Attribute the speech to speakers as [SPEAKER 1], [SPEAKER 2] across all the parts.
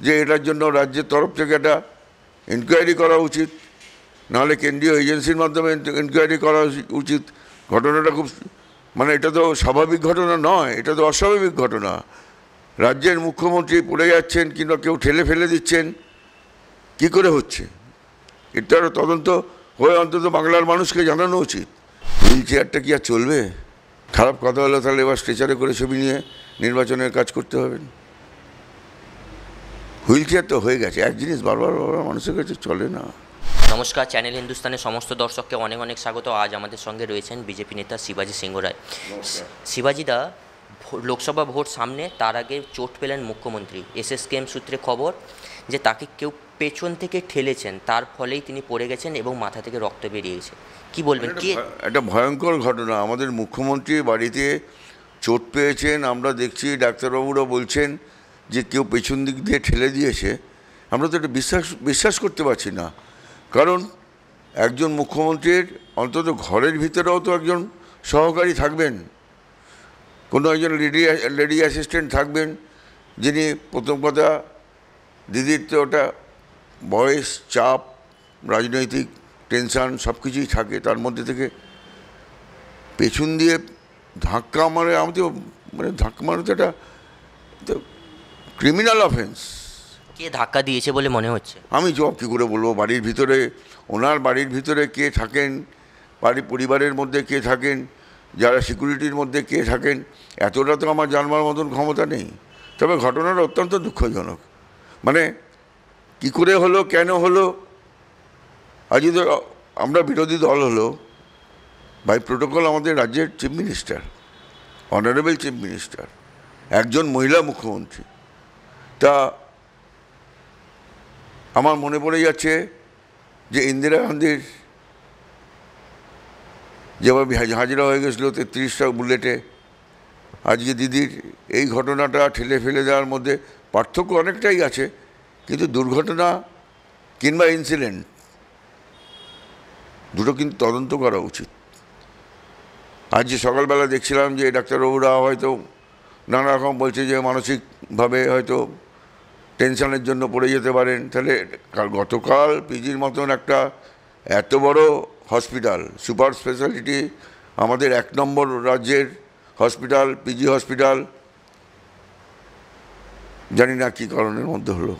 [SPEAKER 1] যে এটার জন্য রাজ্যের তরফ থেকে একটা ইনকোয়ারি করা উচিত, নাহলে কেন্দ্রীয় এজেন্সির মাধ্যমে ইনকোয়ারি করা উচিত। ঘটনাটা খুব মানে এটা তো স্বাভাবিক ঘটনা নয়, এটা তো অস্বাভাবিক ঘটনা। রাজ্যের মুখ্যমন্ত্রী পড়ে যাচ্ছেন কিংবা কেউ ঠেলে ফেলে দিচ্ছেন, কি করে হচ্ছে এটার তদন্ত হয়ে অন্তত বাংলার মানুষকে জানানো উচিত। হুইল চেয়ারটা কি আর চলবে? খারাপ কথা হলো তাহলে এবার স্ট্রেচারে করে ছবি নিয়ে নির্বাচনের কাজ করতে হবে। হুইল চেয়ার তো হয়ে গেছে, এক জিনিস বারবার বারবার মানুষের কাছে চলে না।
[SPEAKER 2] নমস্কার, চ্যানেল হিন্দুস্তানের সমস্ত দর্শককে অনেক অনেক স্বাগত। আজ আমাদের সঙ্গে রয়েছেন বিজেপি নেতা শিবাজি সিংহ রায়। শিবাজিদা, লোকসভা ভোট সামনে, তার আগে চোট পেলেন মুখ্যমন্ত্রী। এসএসকেএম সূত্রে খবর যে তাকে কেউ পেছন থেকে ঠেলেছেন, তার ফলেই তিনি পড়ে গেছেন এবং মাথা থেকে রক্ত বেরিয়েছে। কি বলবেন? কি
[SPEAKER 1] একটা ভয়ঙ্কর ঘটনা। আমাদের মুখ্যমন্ত্রী বাড়িতে চোট পেয়েছেন, আমরা দেখছি ডাক্তারবাবুরা বলছেন যে কেউ পেছন দিক দিয়ে ঠেলে দিয়েছে। আমরা তো এটা বিশ্বাস করতে পারছি না। কারণ একজন মুখ্যমন্ত্রীর অন্তত ঘরের ভিতরেও তো একজন সহকারী থাকবেন, কোনো একজন লেডি অ্যাসিস্ট্যান্ট থাকবেন, যিনি প্রথম কথা দিদির তো ওটা বয়স, চাপ, রাজনৈতিক টেনশান সব কিছুই থাকে, তার মধ্যে থেকে পেছন দিয়ে ধাক্কা মারে। আমি তো ধাক্কা মারে তো এটা ক্রিমিনাল অফেন্স।
[SPEAKER 2] কে ধাক্কা দিয়েছে বলে মনে হচ্ছে?
[SPEAKER 1] আমি জবাব কী করে বলবো? বাড়ির ভিতরে, ওনার বাড়ির ভিতরে কে থাকেন, পরিবারের মধ্যে কে থাকেন, যারা সিকিউরিটির মধ্যে কে থাকেন, এতটা তো আমার জানবার মতন ক্ষমতা নেই। তবে ঘটনাটা অত্যন্ত দুঃখজনক। মানে কী করে হলো, কেন হলো? আজ তো আমরা বিরোধী দল হলো, বাই প্রোটোকল আমাদের রাজ্যের chief minister, honourable chief minister, একজন মহিলা মুখ্যমন্ত্রী। তা আমার মনে পড়ে যাচ্ছে যে ইন্দিরা গান্ধীর যেভাবে হাজিরা হয়ে গেছিলো 33টা বুলেটে, আজকে দিদির এই ঘটনাটা ঠেলে ফেলে দেওয়ার মধ্যে পার্থক্য অনেকটাই আছে, কিন্তু দুর্ঘটনা কিংবা ইনসিডেন্ট দুটো কিন্তু তদন্ত করা উচিত। আজ যে সকালবেলা দেখছিলাম যে ডাক্তারবাবুরা হয়তো নানা রকম বলছে যে মানসিকভাবে হয়তো টেনশনের জন্য পড়ে যেতে পারেন। তাহলে গতকাল পিজির মতন একটা এত বড় হসপিটাল, সুপার স্পেশালিটি, আমাদের 1 নম্বর রাজ্যের হসপিটাল, পিজি হসপিটাল, জানি না কী কারণের মধ্যে হলো।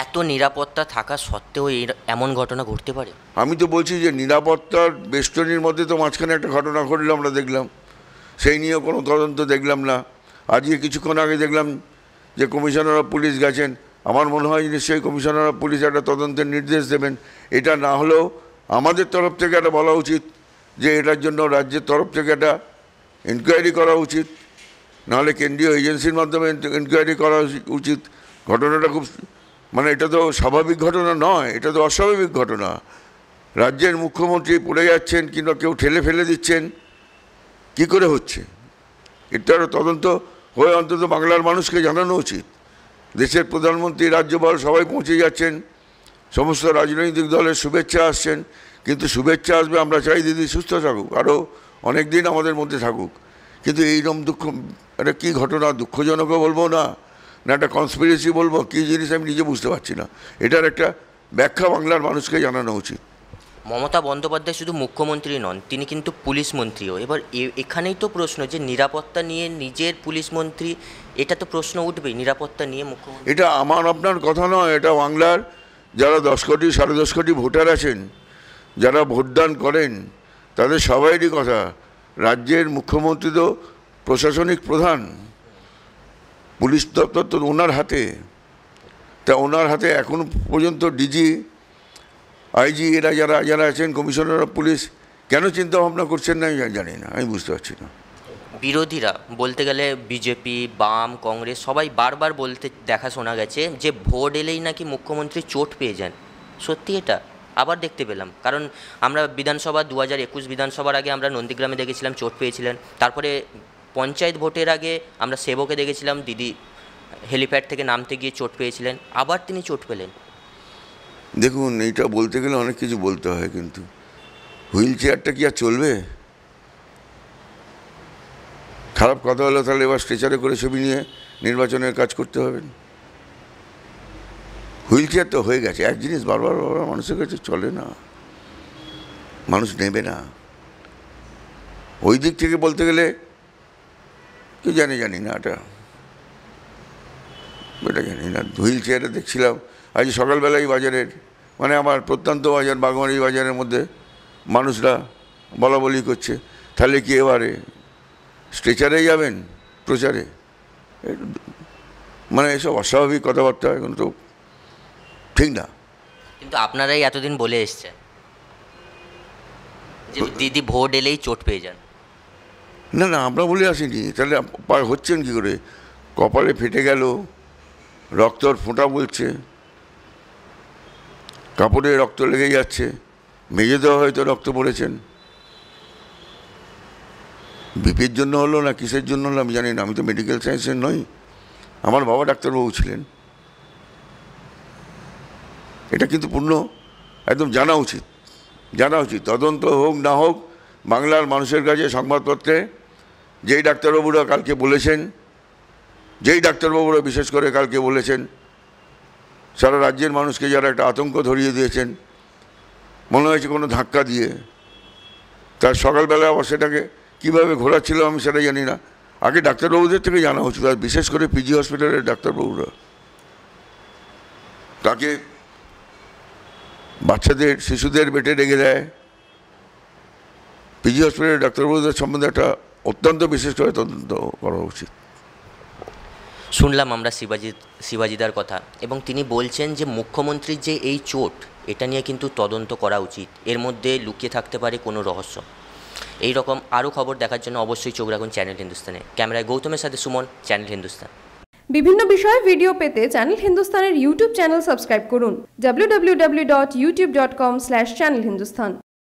[SPEAKER 2] এত নিরাপত্তা থাকা সত্ত্বেও এমন ঘটনা ঘটতে পারে?
[SPEAKER 1] আমি তো বলছি যে নিরাপত্তার বেষ্টনীর মধ্যে তো মাঝখানে একটা ঘটনা ঘটলো, আমরা দেখলাম, সেই নিয়েও কোনো তদন্ত দেখলাম না। আজকে কিছুক্ষণ আগে দেখলাম যে কমিশনার অফ পুলিশ গেছেন। আমার মনে হয় নিশ্চয়ই কমিশনার অফ পুলিশ একটা তদন্তের নির্দেশ দেবেন। এটা না হলেও আমাদের তরফ থেকে একটা বলা উচিত যে এটার জন্য রাজ্যের তরফ থেকে একটা ইনকোয়ারি করা উচিত, নাহলে কেন্দ্রীয় এজেন্সির মাধ্যমে ইনকোয়ারি করা উচিত। ঘটনাটা খুব মানে এটা তো স্বাভাবিক ঘটনা নয়, এটা তো অস্বাভাবিক ঘটনা। রাজ্যের মুখ্যমন্ত্রী পড়ে যাচ্ছেন কিংবা কেউ ঠেলে ফেলে দিচ্ছেন, কি করে হচ্ছে এটার তদন্ত হয়ে অন্তত বাংলার মানুষকে জানানো উচিত। দেশের প্রধানমন্ত্রী, রাজ্যপাল সবাই পৌঁছে যাচ্ছেন, সমস্ত রাজনৈতিক দলের শুভেচ্ছা আসছেন, কিন্তু শুভেচ্ছা আসবে, আমরা চাই দিদি সুস্থ থাকুক, আরও অনেক দিন আমাদের মধ্যে থাকুক। কিন্তু এইরকম এটা কী ঘটনা, দুঃখজনকও বলবো না, না একটা কনস্পিরেসি বলবো, কী জিনিস আমি নিজে বুঝতে পারছি না। এটার একটা ব্যাখ্যা বাংলার মানুষকে জানানো উচিত।
[SPEAKER 2] মমতা বন্দ্যোপাধ্যায় শুধু মুখ্যমন্ত্রী নন, তিনি কিন্তু পুলিশ মন্ত্রীও। এবার এখানেই তো প্রশ্ন যে নিরাপত্তা নিয়ে, নিজের পুলিশ মন্ত্রী, এটা তো প্রশ্ন উঠবেই নিরাপত্তা নিয়ে মুখ্যমন্ত্রী।
[SPEAKER 1] এটা আমার আপনার কথা নয়, এটা বাংলার যারা 10 কোটি 10.5 কোটি ভোটার আছেন, যারা ভোটদান করেন, তাদের সবাইরই কথা। রাজ্যের মুখ্যমন্ত্রী তো প্রশাসনিক প্রধান, পুলিশ দপ্তর তো ওনার হাতে। তা ওনার হাতে এখনও পর্যন্ত ডিজি, আইজি, এরা যারা আছেন, কমিশনার অফ পুলিশ, কেন চিন্তা ভাবনা করছেন না আমি জানি না, আমি বুঝতে পারছি না।
[SPEAKER 2] বিরোধীরা বলতে গেলে বিজেপি, বাম, কংগ্রেস সবাই বারবার বলতে দেখা শোনা গেছে যে ভোট এলেই নাকি মুখ্যমন্ত্রী চোট পেয়ে যান। সত্যি এটা আবার দেখতে পেলাম, কারণ আমরা বিধানসভা 2021 বিধানসভার আগে আমরা নন্দীগ্রামে দেখেছিলাম চোট পেয়েছিলেন। তারপরে পঞ্চায়েত ভোটের আগে আমরা সেবকে দেখেছিলাম দিদি হেলিপ্যাড থেকে নামতে গিয়ে চোট পেয়েছিলেন, আবার তিনি চোট পেলেন।
[SPEAKER 1] দেখুন, এইটা বলতে গেলে অনেক কিছু বলতে হয়, কিন্তু হুইল চেয়ারটা কি আর চলবে? খারাপ কথা হলো তাহলে এবার স্ট্রেচারে করে ছবি নিয়ে নির্বাচনের কাজ করতে হবে। হুইল চেয়ার তো হয়ে গেছে, এক জিনিস বারবার বারবার মানুষের কাছে চলে না, মানুষ নেবে না। ওই দিক থেকে বলতে গেলে কি জানি না, এটা জানি না। হুইল চেয়ারে দেখছিলাম আজ সকালবেলায় বাজারের, মানে আমার প্রত্যন্ত বাজার বাগমারি বাজারের মধ্যে মানুষরা বলা বলি করছে, তাহলে কি এবারে স্ট্রেচারে যাবেন প্রচারে? মানে এসব অস্বাভাবিক কথাবার্তা এখন তো ঠিক না।
[SPEAKER 2] কিন্তু আপনারাই এতদিন বলে এসছেন যে দিদি ভোট এলেই চোট পেয়ে যান।
[SPEAKER 1] না আমরা বলে আসিনি, তাহলে হচ্ছেন কি করে? কপালে ফেটে গেল, রক্তর ফোঁটা বলছে, কাপড়ে রক্ত লেগে যাচ্ছে, মেজে দেওয়া হয়তো রক্ত পড়েছেন। বিপির জন্য হলো না কিসের জন্য হলো আমি জানি না, আমি তো মেডিকেল সায়েন্সের নই। আমার বাবা ডাক্তারবাবু ছিলেন। এটা কিন্তু পূর্ণ একদম জানা উচিত। তদন্ত হোক না হোক, বাংলার মানুষের কাছে সংবাদপত্রে যেই ডাক্তারবাবুরা কালকে বলেছেন, বিশেষ করে কালকে বলেছেন, সারা রাজ্যের মানুষকে যারা একটা আতঙ্ক ধরিয়ে দিয়েছেন, মনে হয়েছে কোনো ধাক্কা দিয়ে, তার সকালবেলা আবার সেটাকে কীভাবে ঘোরাচ্ছিল আমি সেটা জানি না। আগে ডাক্তারবাবুদের থেকে জানা উচিত, আর বিশেষ করে পিজি হসপিটালের ডাক্তারবাবুরা। তাকে বাচ্চাদের শিশুদের বেটে রেখে দেয়। পিজি হসপিটালের ডাক্তারবাবুদের সম্বন্ধে একটা অত্যন্ত বিশেষ করে তদন্ত করা উচিত।
[SPEAKER 2] শুনলাম আমরা শিবাজিদার কথা, এবং তিনি বলছেন যে মুখ্যমন্ত্রীর যে এই চোট, এটা নিয়ে কিন্তু তদন্ত করা উচিত, এর মধ্যে লুকিয়ে থাকতে পারে কোনো রহস্য। এই রকম আরও খবর দেখার জন্য অবশ্যই চোখ রাখুন চ্যানেল হিন্দুস্তানে। ক্যামেরায় গৌতমের সাথে সুমন, চ্যানেল হিন্দুস্তান।
[SPEAKER 3] বিভিন্ন বিষয়ে ভিডিও পেতে চ্যানেল হিন্দুস্তানের ইউটিউব চ্যানেল সাবস্ক্রাইব করুন www.youtube.com/channelhindustan।